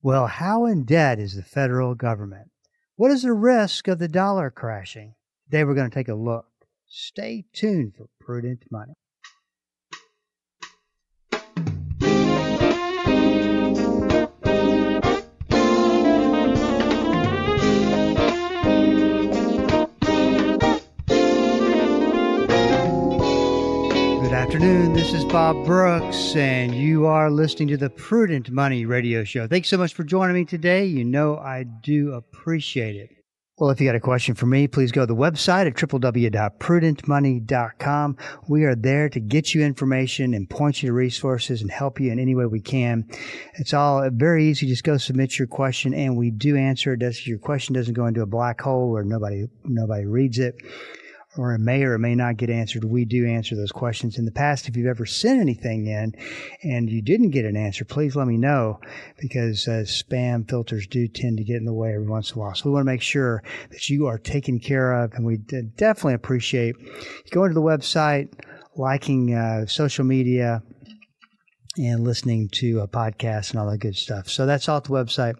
Well, how in debt is the federal government? What is the risk of the dollar crashing? Today we're going to take a look. Stay tuned for Prudent Money. Good afternoon. This is Bob Brooks, and you are listening to the Prudent Money Radio Show. Thanks so much for joining me today. You know I do appreciate it. Well, if you got a question for me, please go to the website at www.prudentmoney.com. We are there to get you information and point you to resources and help you in any way we can. It's all very easy. Just go submit your question, and we do answer it. Your question doesn't go into a black hole where nobody reads it, or it may or may not get answered. We do answer those questions. In the past, if you've ever sent anything in and you didn't get an answer, please let me know, because spam filters do tend to get in the way every once in a while. So we want to make sure that you are taken care of, and we definitely appreciate going to the website, liking social media, and listening to a podcast and all that good stuff. So that's all at the website,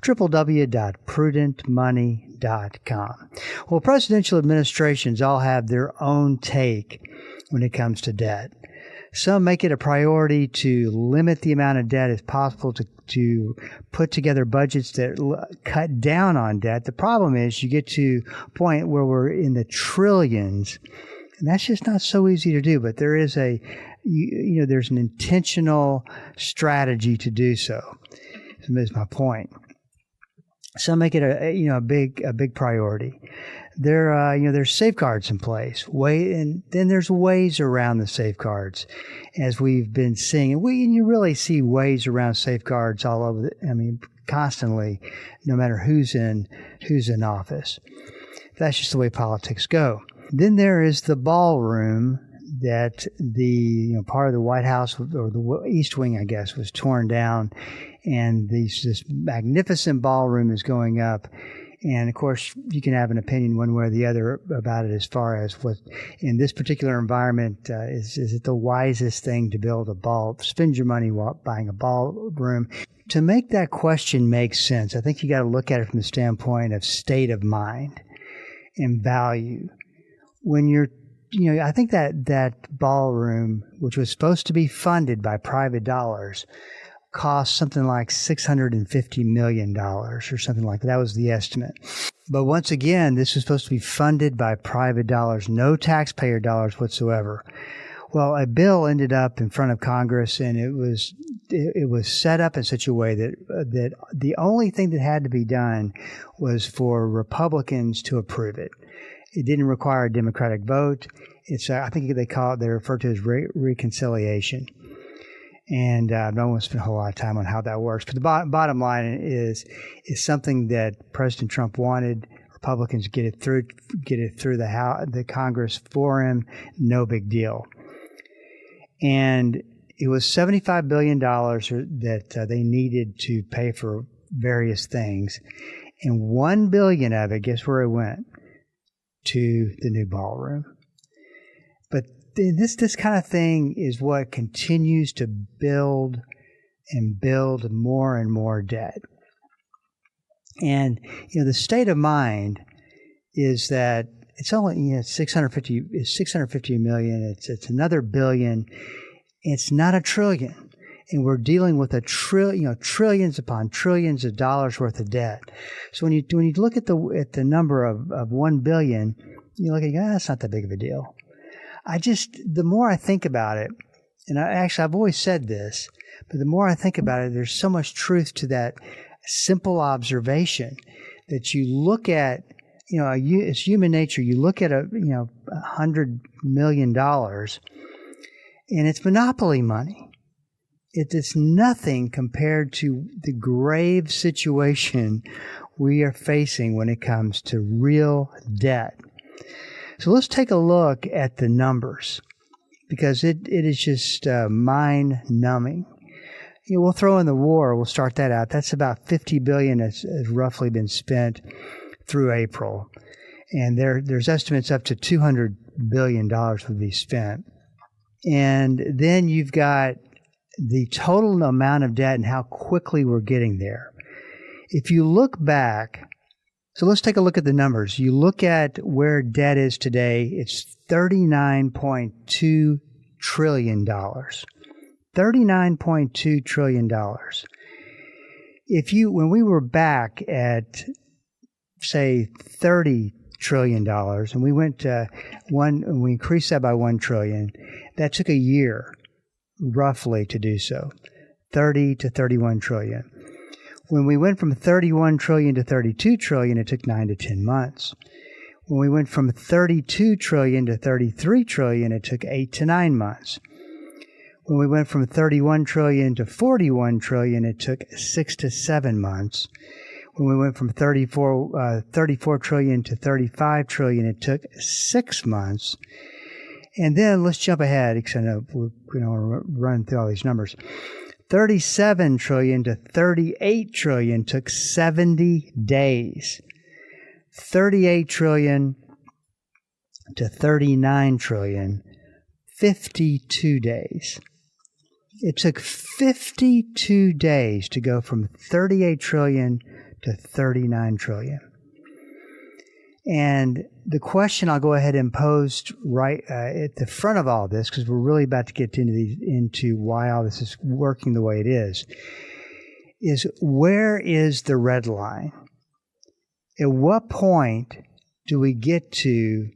www.prudentmoney.com. Well, presidential administrations all have their own take when it comes to debt. Some make it a priority to limit the amount of debt as possible, to put together budgets that cut down on debt. The problem is you get to a point where we're in the trillions, and that's just not so easy to do. But there is there's an intentional strategy to do so. Is my point. Some make it a big priority. There's safeguards in place. And then there's ways around the safeguards, as we've been seeing. And you really see ways around safeguards all over. Constantly, no matter who's in office. That's just the way politics go. Then there is the ballroom that the part of the White House, or the East Wing, I guess, was torn down, and this magnificent ballroom is going up. And of course, you can have an opinion one way or the other about it, as far as what in this particular environment is it the wisest thing to spend your money while buying a ballroom. To make that question make sense, I think you got to look at it from the standpoint of state of mind and value. When you're I think that ballroom, which was supposed to be funded by private dollars, cost something like $650 million or something like that. That was the estimate. But once again, this was supposed to be funded by private dollars, no taxpayer dollars whatsoever. Well, a bill ended up in front of Congress, and it was set up in such a way that the only thing that had to be done was for Republicans to approve it. It didn't require a Democratic vote. It's I think they refer to it as reconciliation. And I don't want to spend a whole lot of time on how that works. But the bottom line is something that President Trump wanted. Republicans get it through the Congress for him. No big deal. And it was $75 billion that they needed to pay for various things. And $1 billion of it, guess where it went? To the new ballroom. But this kind of thing is what continues to build more and more debt. And the state of mind is that it's only 650 million. It's another billion. It's not a trillion. And we're dealing with trillions upon trillions of dollars worth of debt. So when you look at the number of 1 billion, you look at that's not that big of a deal. The more I think about it, and I've always said this, but the more I think about it, there's so much truth to that simple observation that you look at. It's human nature. You look at $100 million, and it's monopoly money. It's nothing compared to the grave situation we are facing when it comes to real debt. So let's take a look at the numbers, because it is just mind-numbing. We'll throw in the war. We'll start that out. That's about $50 billion has roughly been spent through April, and there's estimates up to $200 billion would be spent. And then you've got the total amount of debt and how quickly we're getting there. If you look back, so let's take a look at the numbers. You look at where debt is today, it's $39.2 trillion. $39.2 trillion. When we were back at, say, $30 trillion, and we went to we increased that by $1 trillion, that took a year, roughly, to do so. 30 to 31 trillion. When we went from 31 trillion to 32 trillion, it took 9 to 10 months. When we went from 32 trillion to 33 trillion, it took 8 to 9 months. When we went from 31 trillion to 41 trillion, it took 6 to 7 months. When we went from 34 trillion to 35 trillion, it took 6 months. And then let's jump ahead, because I know we're running through all these numbers. 37 trillion to 38 trillion took 70 days. 38 trillion to 39 trillion, 52 days. It took 52 days to go from 38 trillion to 39 trillion. And the question I'll go ahead and pose right at the front of all this, because we're really about to get into why all this is working the way it is where is the red line? At what point do we get to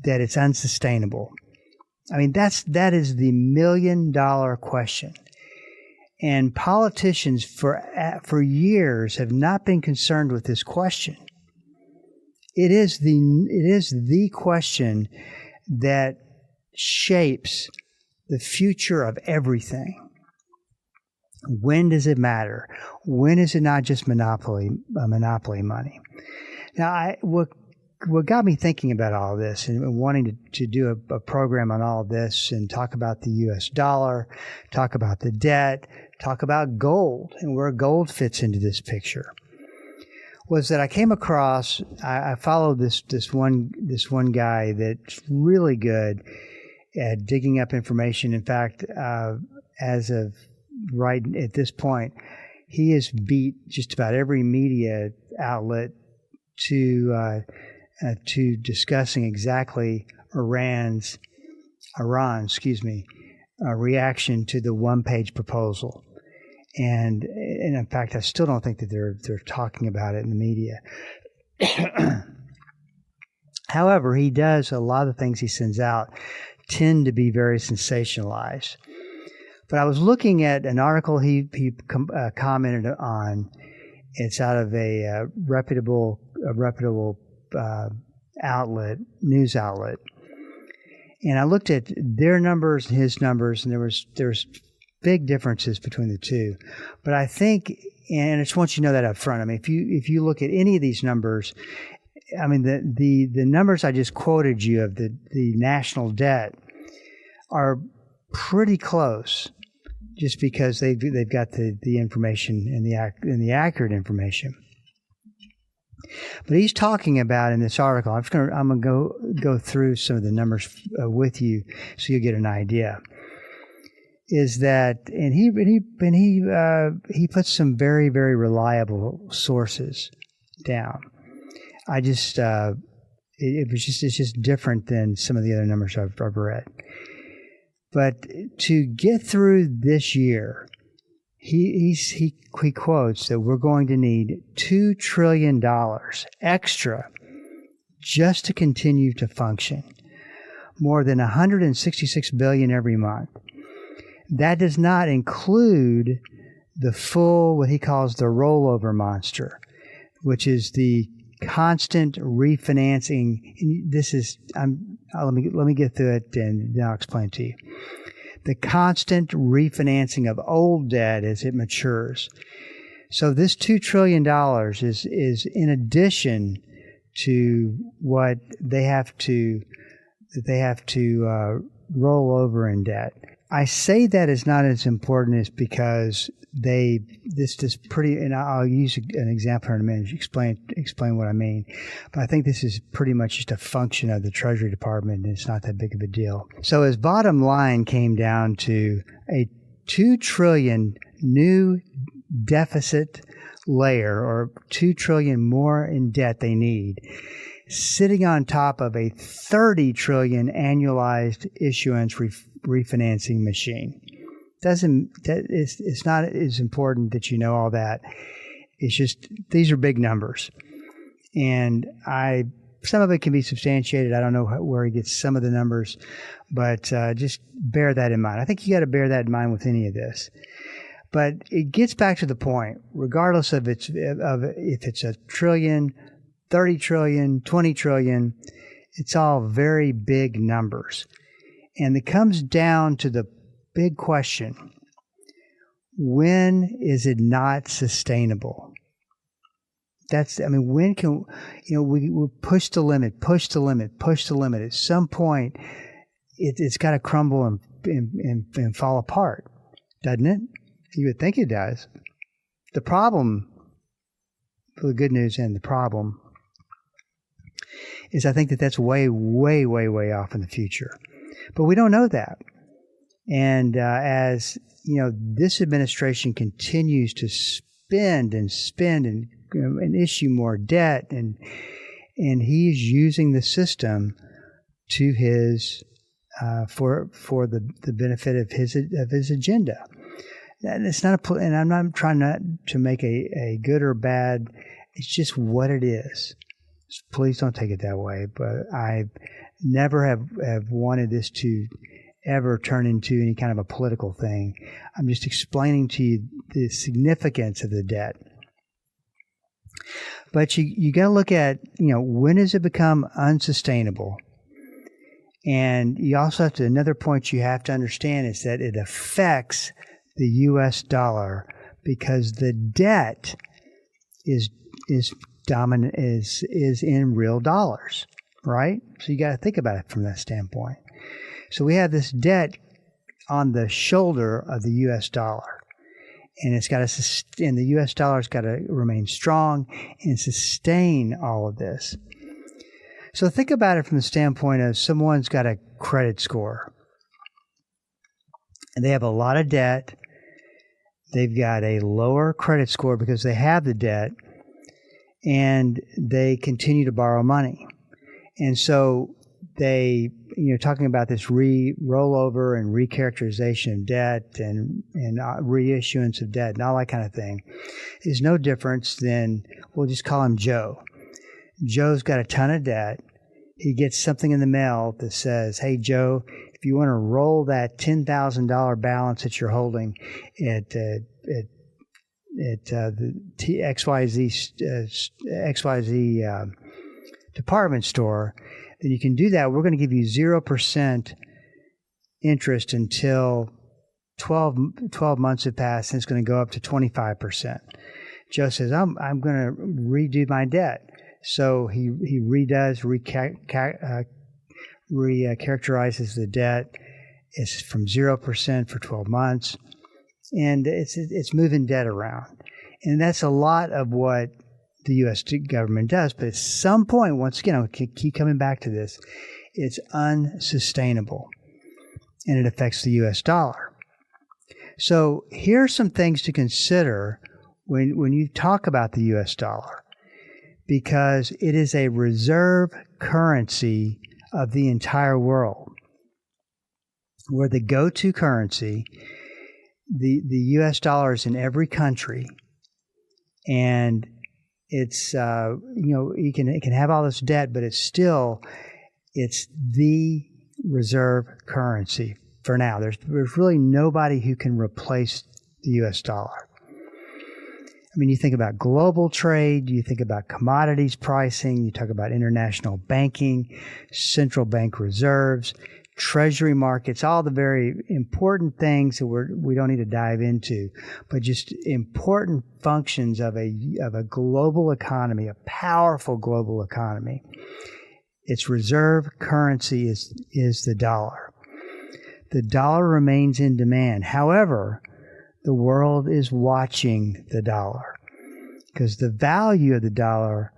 that it's unsustainable? I mean, that is the $1 million question. And politicians for years have not been concerned with this question. It is the question that shapes the future of everything. When does it matter? When is it not just monopoly money? Now, what got me thinking about all of this and wanting to do a program on all of this and talk about the U.S. dollar, talk about the debt, talk about gold and where gold fits into this picture, was that I came across, I followed this one guy that's really good at digging up information. In fact, as of right at this point, he has beat just about every media outlet to discussing exactly Iran's reaction to the one-page proposal. And in fact, I still don't think that they're talking about it in the media. However, he does a lot of the things he sends out tend to be very sensationalized. But I was looking at an article he commented on. It's out of a reputable news outlet, and I looked at their numbers and his numbers, and there's big differences between the two. But I think, and I just want you to know that up front, I mean, if you look at any of these numbers, I mean, the numbers I just quoted you of the national debt are pretty close, just because they've got the information and the accurate information. But he's talking about in this article, I'm going to go through some of the numbers with you so you get an idea. Is that, and he puts some very, very reliable sources down. It's just different than some of the other numbers I've read. But to get through this year, he quotes that we're going to need $2 trillion extra just to continue to function, more than $166 billion every month. That does not include the full, what he calls the rollover monster, which is the constant refinancing. Let me get through it and then I'll explain to you. The constant refinancing of old debt as it matures. So this $2 trillion is in addition to what they have to roll over in debt. I say that is not as important is because this pretty, and I'll use an example in a minute to explain what I mean. But I think this is pretty much just a function of the Treasury Department, and it's not that big of a deal. So his bottom line came down to a $2 trillion new deficit layer, or $2 trillion more in debt they need, sitting on top of a $30 trillion annualized issuance refinancing machine. It's not as important that you know all that. It's just, these are big numbers. And some of it can be substantiated. I don't know where he gets some of the numbers, but just bear that in mind. I think you got to bear that in mind with any of this. But it gets back to the point, regardless of if it's a trillion, 30 trillion, 20 trillion, it's all very big numbers. And it comes down to the big question: when is it not sustainable? When can, we push the limit. At some point, it's got to crumble and fall apart, doesn't it? You would think it does. The problem, the good news and the problem, is I think that's way, way, way, way off in the future. But we don't know that. And as this administration continues to spend and issue more debt, and he's using the system to his for the benefit of his agenda. And it's not and I'm not trying not to make a good or bad. It's just what it is. So please don't take it that way. But I never have wanted this to ever turn into any kind of a political thing. I'm just explaining to you the significance of the debt. But you got to look at, when does it become unsustainable? And you also have to, another point you have to understand is that it affects the U.S. dollar, because the debt is dominant, is in real dollars, right? So you got to think about it from that standpoint. So we have this debt on the shoulder of the U.S. dollar, and the U.S. dollar's got to remain strong and sustain all of this. So think about it from the standpoint of someone's got a credit score, and they have a lot of debt. They've got a lower credit score because they have the debt, and they continue to borrow money. And so they, talking about this rollover and recharacterization of debt and reissuance of debt and all that kind of thing is no difference than, we'll just call him Joe. Joe's got a ton of debt. He gets something in the mail that says, "Hey, Joe, if you want to roll that $10,000 balance that you're holding at the XYZ department store, then you can do that. We're going to give you 0% interest until 12 months have passed, and it's going to go up to 25%. Joe says, I'm going to redo my debt. So he recharacterizes the debt. It's from 0% for 12 months, and it's moving debt around. And that's a lot of what the U.S. government does. But at some point, once again, I keep coming back to this, it's unsustainable, and it affects the U.S. dollar. So here are some things to consider when you talk about the U.S. dollar, because it is a reserve currency of the entire world. We're the go-to currency. The U.S. dollar is in every country, and it's it can have all this debt, but it's the reserve currency for now. There's really nobody who can replace the U.S. dollar. You think about global trade, you think about commodities pricing, you talk about international banking, central bank reserves, treasury markets, all the very important things that we don't need to dive into, but just important functions of a global economy, a powerful global economy. Its reserve currency is the dollar. The dollar remains in demand. However, the world is watching the dollar, because the value of the dollar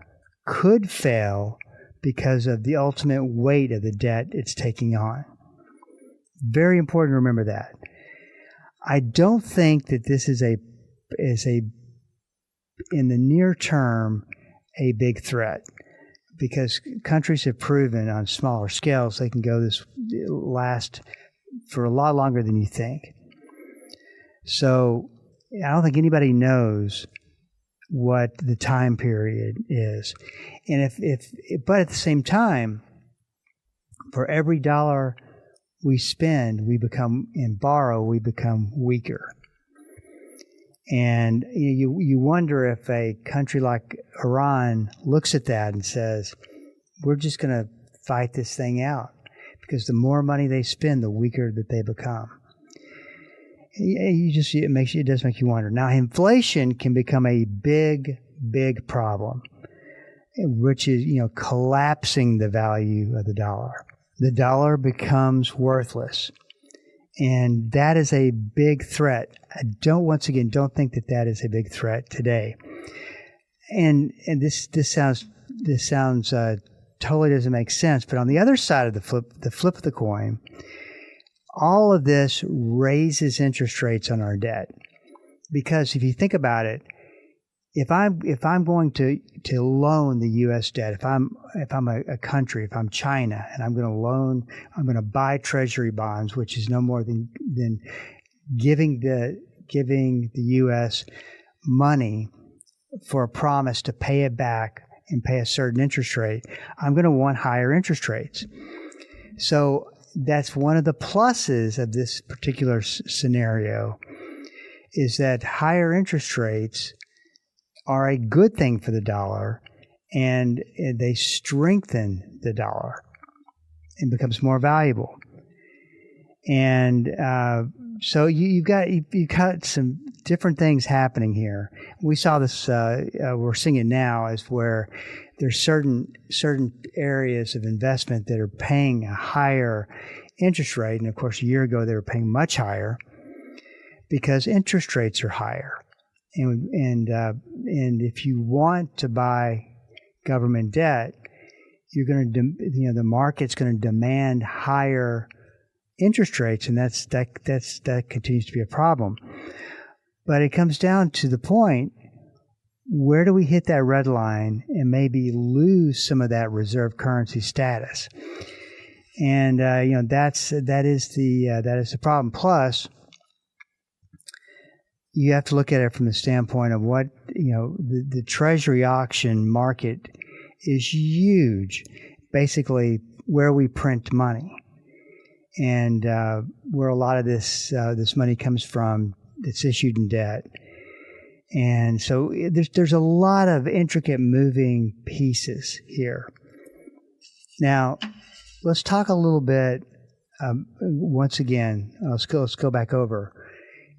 could fail because of the ultimate weight of the debt it's taking on. Very important to remember that. I don't think that this is a in the near term, a big threat because countries have proven on smaller scales they can last for a lot longer than you think. So I don't think anybody knows what the time period is. And but at the same time, for every dollar we spend, we become weaker. And you wonder if a country like Iran looks at that and says, we're just going to fight this thing out, because the more money they spend, the weaker that they become. It does make you wonder. Now, inflation can become a big problem, which is, collapsing the value of the dollar. The dollar becomes worthless. And that is a big threat. I don't think that is a big threat today. And this sounds totally doesn't make sense. But on the other side of the flip of the coin, all of this raises interest rates on our debt. Because if you think about it, if I'm going to loan the U.S. debt, if I'm a country, if I'm China, and I'm going to buy treasury bonds, which is no more than giving the U.S. money for a promise to pay it back and pay a certain interest rate, I'm going to want higher interest rates. So that's one of the pluses of this particular scenario, is that higher interest rates are a good thing for the dollar, and they strengthen the dollar and becomes more valuable. And so you've got some different things happening here. We saw this. We're seeing it now, as where there's certain areas of investment that are paying a higher interest rate, and of course, a year ago they were paying much higher because interest rates are higher. And if you want to buy government debt, you're going to the market's going to demand higher interest rates, and that continues to be a problem. But it comes down to the point: where do we hit that red line and maybe lose some of that reserve currency status? And that is the problem. Plus, you have to look at it from the standpoint of what, the treasury auction market is huge, basically where we print money, and where a lot of this money comes from that's issued in debt. And so there's a lot of intricate moving pieces here. Now, let's talk a little bit, once again, let's go back over.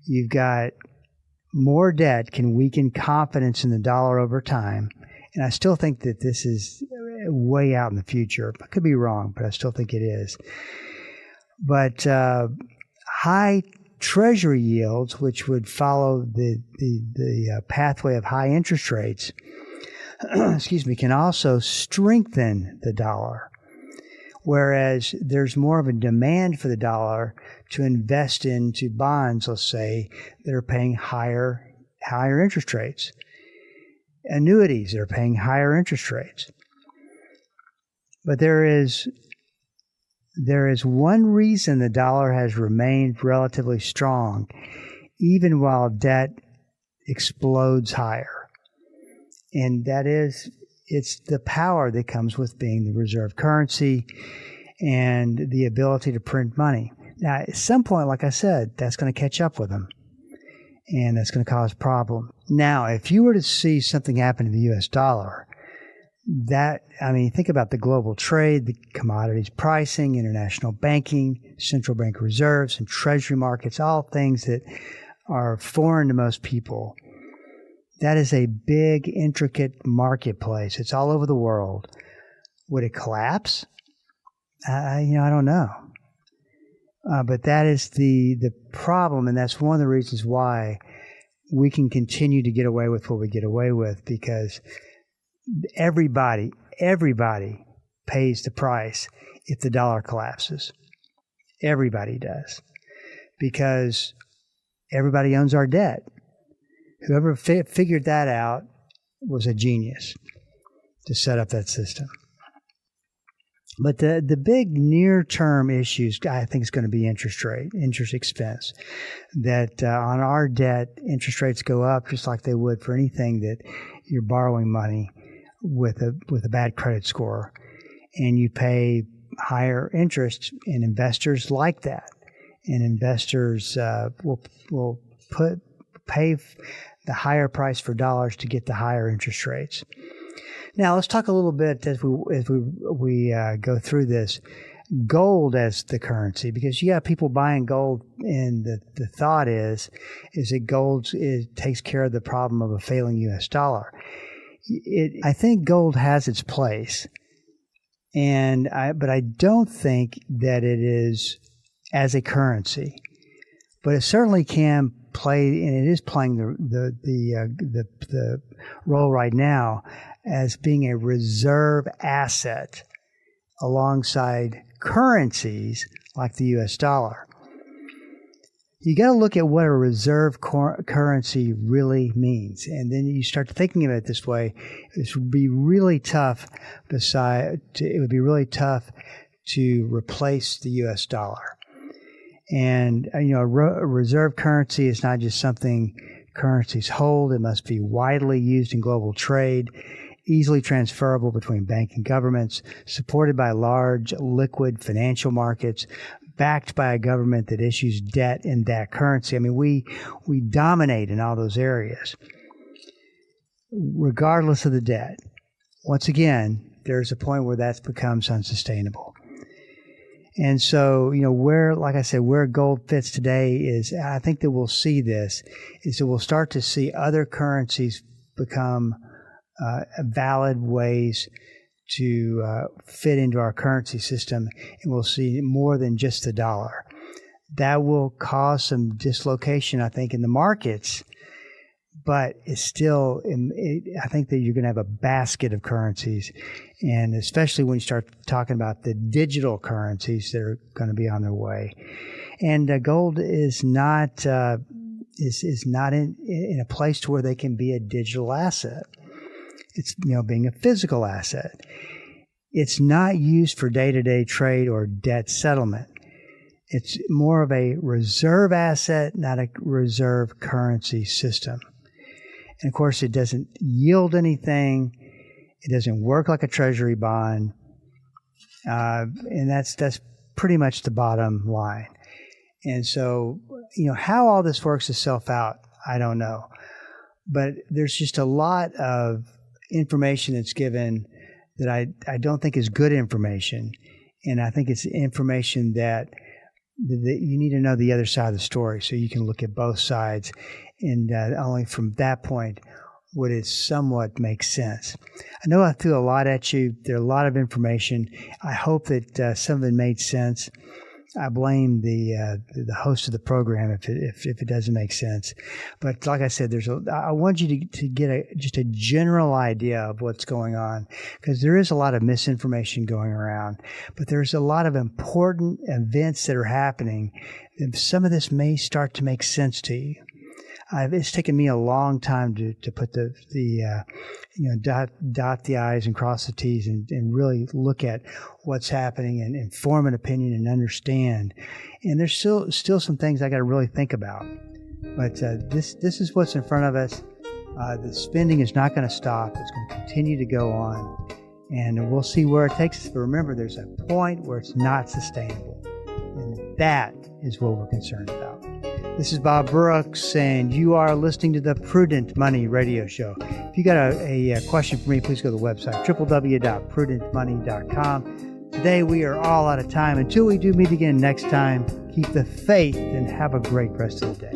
You've got more debt can weaken confidence in the dollar over time. And I still think that this is way out in the future. I could be wrong, but I still think it is. But high treasury yields, which would follow the pathway of high interest rates, can also strengthen the dollar. Whereas there's more of a demand for the dollar to invest into bonds, let's say, that are paying higher interest rates. Annuities that are paying higher interest rates. But there is one reason the dollar has remained relatively strong, even while debt explodes higher. And that is, it's the power that comes with being the reserve currency and the ability to print money. Now, at some point, like I said, that's going to catch up with them, and that's going to cause problems. Now, if you were to see something happen to the U.S. dollar, think about the global trade, the commodities pricing, international banking, central bank reserves, and treasury markets, all things that are foreign to most people. That is a big, intricate marketplace. It's all over the world. Would it collapse? I don't know. But that is the problem, and that's one of the reasons why we can continue to get away with what we get away with, because everybody pays the price if the dollar collapses. Everybody does, because everybody owns our debt. Whoever figured that out was a genius to set up that system. But the big near-term issues, I think, is going to be interest expense. That on our debt, interest rates go up just like they would for anything that you're borrowing money with a bad credit score, and you pay higher interest, and investors like that, and investors will pay the higher price for dollars to get the higher interest rates. Now, let's talk a little bit as we go through this. Gold as the currency, because you have people buying gold, and the thought is that gold takes care of the problem of a failing U.S. dollar. I think gold has its place, but I don't think that it is as a currency. But it certainly can play, and it is playing the role right now as being a reserve asset alongside currencies like the U.S. dollar. You got to look at what a reserve currency really means, and then you start thinking of it this way. It would be really tough. It would be really tough to replace the U.S. dollar. And a reserve currency is not just something currencies hold. It must be widely used in global trade, easily transferable between banks and governments, supported by large liquid financial markets, backed by a government that issues debt in that currency. I mean, we dominate in all those areas, regardless of the debt. Once again, there's a point where that becomes unsustainable. And so, where gold fits today is, I think that we'll see this, is that we'll start to see other currencies become valid ways to fit into our currency system, and we'll see more than just the dollar. That will cause some dislocation, I think, in the markets, but it's still, I think that you're going to have a basket of currencies, and especially when you start talking about the digital currencies that are going to be on their way. And gold is not is not in a place to where they can be a digital asset. It's being a physical asset. It's not used for day-to-day trade or debt settlement. It's more of a reserve asset, not a reserve currency system. And of course, it doesn't yield anything. It doesn't work like a treasury bond. And that's pretty much the bottom line. And so, how all this works itself out, I don't know. But there's just a lot of information that's given that I don't think is good information. And I think it's information that you need to know the other side of the story so you can look at both sides. And only from that point would it somewhat make sense. I know I threw a lot at you. There are a lot of information. I hope that some of it made sense. I blame the host of the program if it doesn't make sense. But like I said, I want you to get just a general idea of what's going on, because there is a lot of misinformation going around. But there's a lot of important events that are happening, and some of this may start to make sense to you. It's taken me a long time to put dot the I's and cross the T's and really look at what's happening and form an opinion and understand. And there's still some things I got to really think about. But this is what's in front of us. The spending is not going to stop. It's going to continue to go on. And we'll see where it takes us. But remember, there's a point where it's not sustainable. And that is what we're concerned about. This is Bob Brooks, and you are listening to the Prudent Money Radio Show. If you got a question for me, please go to the website, www.prudentmoney.com. Today, we are all out of time. Until we do meet again next time, keep the faith and have a great rest of the day.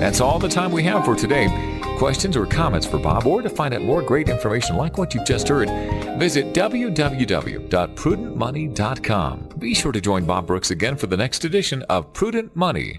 That's all the time we have for today. Questions or comments for Bob, or to find out more great information like what you've just heard, visit www.prudentmoney.com. Be sure to join Bob Brooks again for the next edition of Prudent Money.